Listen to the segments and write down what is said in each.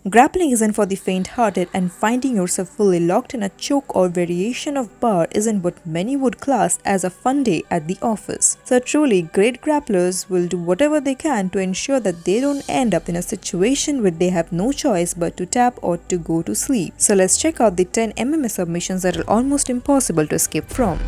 Grappling isn't for the faint-hearted, and finding yourself fully locked in a choke or variation of bar isn't what many would class as a fun day at the office. So truly, great grapplers will do whatever they can to ensure that they don't end up in a situation where they have no choice but to tap or to go to sleep. So let's check out the 10 MMA submissions that are almost impossible to escape from.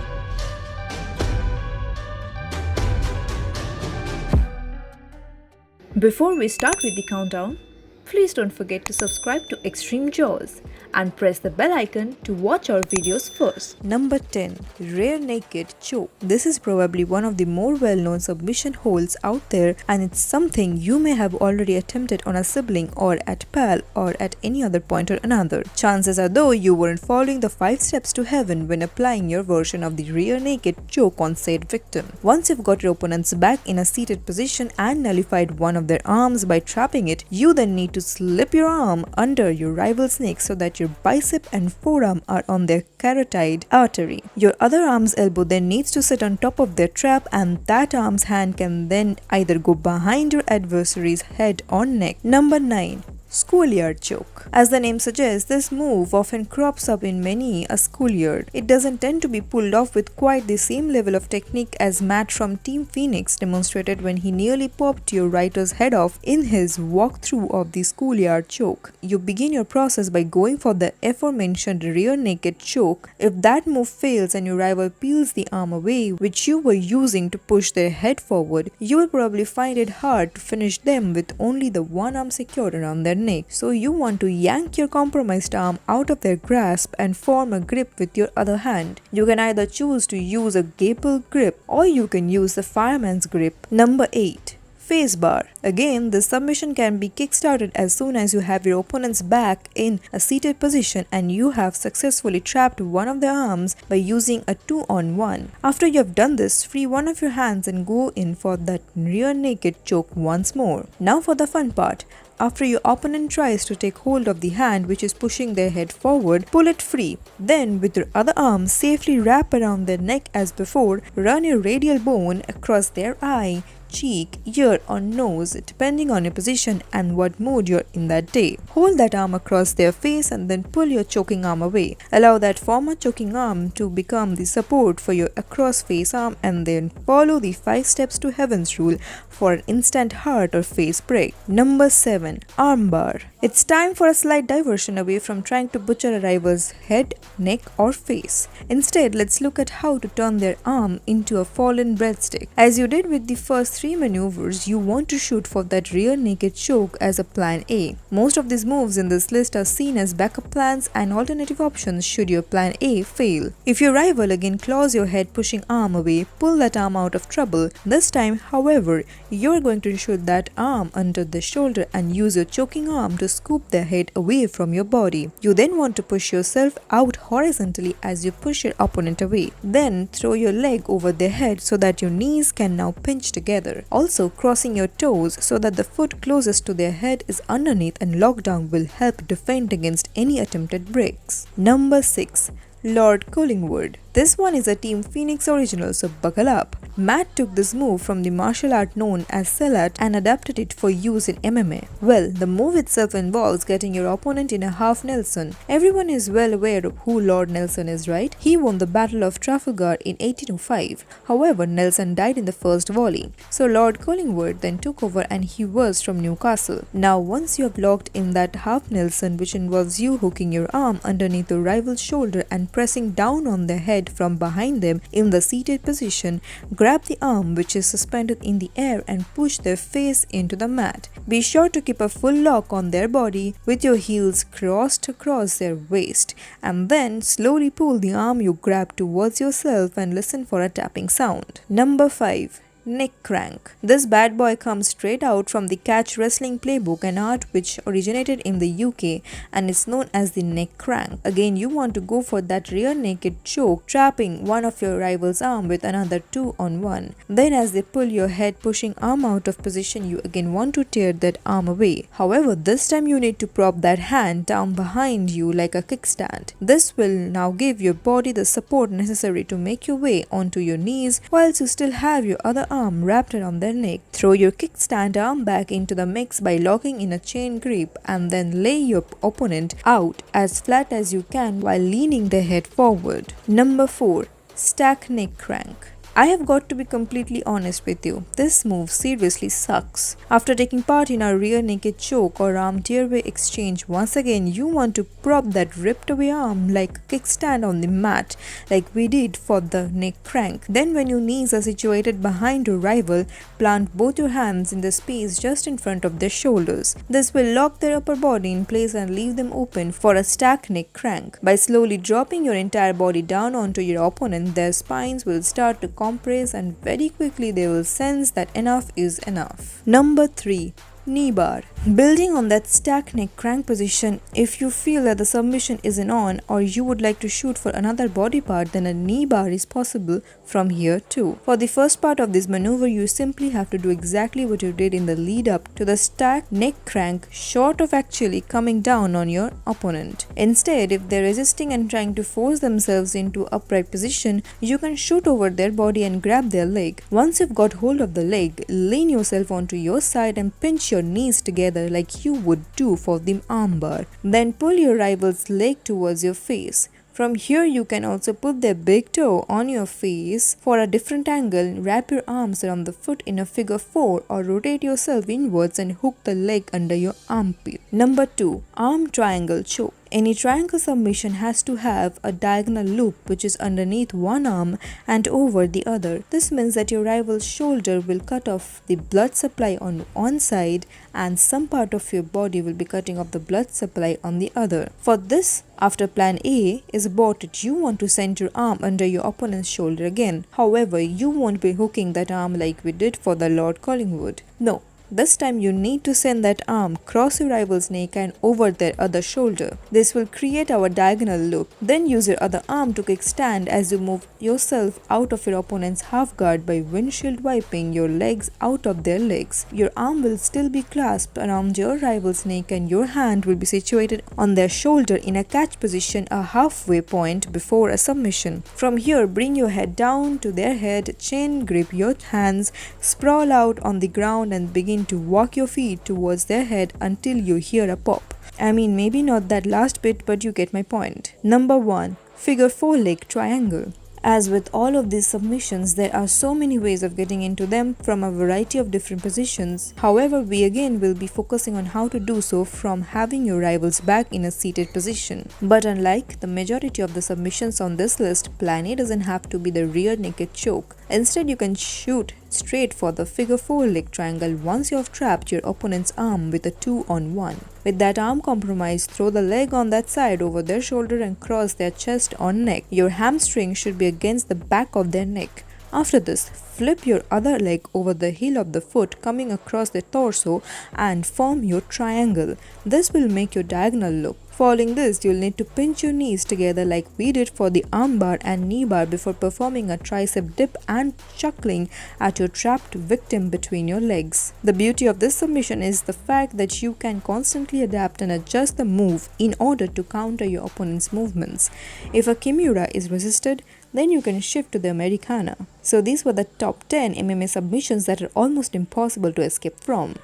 Before we start with the countdown, please don't forget to subscribe to Extreme Jaws and press the bell icon to watch our videos first. Number 10. Rear Naked Choke. This is probably one of the more well-known submission holds out there, and it's something you may have already attempted on a sibling or at pal or at any other point or another. Chances are though you weren't following the 5 steps to heaven when applying your version of the rear naked choke on said victim. Once you've got your opponent's back in a seated position and nullified one of their arms by trapping it, you then need to slip your arm under your rival's neck so that your bicep and forearm are on their carotid artery. Your other arm's elbow then needs to sit on top of their trap, and that arm's hand can then either go behind your adversary's head or neck. Number 9. Schoolyard choke. As the name suggests, this move often crops up in many a schoolyard. It doesn't tend to be pulled off with quite the same level of technique as Matt from Team Phoenix demonstrated when he nearly popped your writer's head off in his walkthrough of the schoolyard choke. You begin your process by going for the aforementioned rear naked choke. If that move fails and your rival peels the arm away which you were using to push their head forward, you will probably find it hard to finish them with only the one arm secured around their neck. So you want to yank your compromised arm out of their grasp and form a grip with your other hand. You can either choose to use a gable grip or you can use the fireman's grip. Number 8. Face bar. Again, this submission can be kickstarted as soon as you have your opponent's back in a seated position and you have successfully trapped one of their arms by using a 2-on-1. After you have done this, free one of your hands and go in for that rear naked choke once more. Now for the fun part. After your opponent tries to take hold of the hand which is pushing their head forward, pull it free. Then with your other arm safely wrap around their neck as before, run your radial bone across their eye, cheek, ear or nose depending on your position and what mood you're in that day. Hold that arm across their face and then pull your choking arm away. Allow that former choking arm to become the support for your across face arm and then follow the 5 steps to heaven's rule for an instant heart or face break. Number 7. Armbar. It's time for a slight diversion away from trying to butcher a rival's head, neck or face. Instead, let's look at how to turn their arm into a fallen breadstick. As you did with the first 3 maneuvers, you want to shoot for that rear naked choke as a plan A. Most of these moves in this list are seen as backup plans and alternative options should your plan A fail. If your rival again claws your head pushing arm away, pull that arm out of trouble. This time, however, you're going to shoot that arm under the shoulder and use your choking arm to scoop their head away from your body. You then want to push yourself out horizontally as you push your opponent away. Then throw your leg over their head so that your knees can now pinch together. Also, crossing your toes so that the foot closest to their head is underneath and locked down will help defend against any attempted breaks. Number 6. Lord Collingwood. This one is a Team Phoenix original, so buckle up. Matt took this move from the martial art known as Sellat and adapted it for use in MMA. Well, the move itself involves getting your opponent in a half Nelson. Everyone is well aware of who Lord Nelson is, right? He won the Battle of Trafalgar in 1805. However, Nelson died in the first volley. So Lord Collingwood then took over and he was from Newcastle. Now once you have locked in that half Nelson, which involves you hooking your arm underneath your rival's shoulder and pressing down on their head from behind them in the seated position, grab the arm which is suspended in the air and push their face into the mat. Be sure to keep a full lock on their body with your heels crossed across their waist, and then slowly pull the arm you grab towards yourself and listen for a tapping sound. Number 5. Neck crank. This bad boy comes straight out from the catch wrestling playbook, an art which originated in the UK and is known as the neck crank. Again, you want to go for that rear naked choke, trapping one of your rival's arm with another 2-on-1. Then as they pull your head pushing arm out of position, you again want to tear that arm away. However, this time you need to prop that hand down behind you like a kickstand. This will now give your body the support necessary to make your way onto your knees whilst you still have your other arm arm wrapped around their neck. Throw your kickstand arm back into the mix by locking in a chain grip and then lay your opponent out as flat as you can while leaning their head forward. Number 4. Stack neck crank. I have got to be completely honest with you, this move seriously sucks. After taking part in our rear naked choke or arm tearaway exchange, once again you want to prop that ripped away arm like a kickstand on the mat like we did for the neck crank. Then when your knees are situated behind your rival, plant both your hands in the space just in front of their shoulders. This will lock their upper body in place and leave them open for a stack neck crank. By slowly dropping your entire body down onto your opponent, their spines will start to compress and very quickly they will sense that enough is enough. Number 3. Knee bar. Building on that stack neck crank position, if you feel that the submission isn't on or you would like to shoot for another body part, then a knee bar is possible from here too. For the first part of this maneuver, you simply have to do exactly what you did in the lead up to the stack neck crank, short of actually coming down on your opponent. Instead, if they're resisting and trying to force themselves into upright position, you can shoot over their body and grab their leg. Once you've got hold of the leg, lean yourself onto your side and pinch your knees together like you would do for the armbar. Then pull your rival's leg towards your face. From here you can also put their big toe on your face for a different angle, wrap your arms around the foot in a figure 4 or rotate yourself inwards and hook the leg under your armpit. Number 2. Arm triangle choke. Any triangle submission has to have a diagonal loop which is underneath one arm and over the other. This means that your rival's shoulder will cut off the blood supply on one side and some part of your body will be cutting off the blood supply on the other. For this, after plan A is aborted, you want to send your arm under your opponent's shoulder again. However, you won't be hooking that arm like we did for the Lord Collingwood. No. This time you need to send that arm across your rival's neck and over their other shoulder. This will create our diagonal loop. Then use your other arm to kickstand as you move yourself out of your opponent's half guard by windshield wiping your legs out of their legs. Your arm will still be clasped around your rival's neck and your hand will be situated on their shoulder in a catch position, a halfway point before a submission. From here, bring your head down to their head, chain grip your hands, sprawl out on the ground and begin to walk your feet towards their head until you hear a pop. I mean, maybe not that last bit, but you get my point. Number 1. Figure 4 leg triangle. As with all of these submissions, there are so many ways of getting into them from a variety of different positions. However, we again will be focusing on how to do so from having your rivals back in a seated position. But unlike the majority of the submissions on this list, plan A doesn't have to be the rear naked choke. Instead, you can shoot straight for the figure 4 leg triangle once you have trapped your opponent's arm with a 2-on-1. With that arm compromise, throw the leg on that side over their shoulder and cross their chest or neck. Your hamstring should be against the back of their neck. After this, flip your other leg over the heel of the foot coming across the torso and form your triangle. This will make your diagonal loop. Following this, you'll need to pinch your knees together like we did for the armbar and knee bar before performing a tricep dip and chuckling at your trapped victim between your legs. The beauty of this submission is the fact that you can constantly adapt and adjust the move in order to counter your opponent's movements. If a Kimura is resisted, then you can shift to the Americana. So these were the top 10 MMA submissions that are almost impossible to escape from.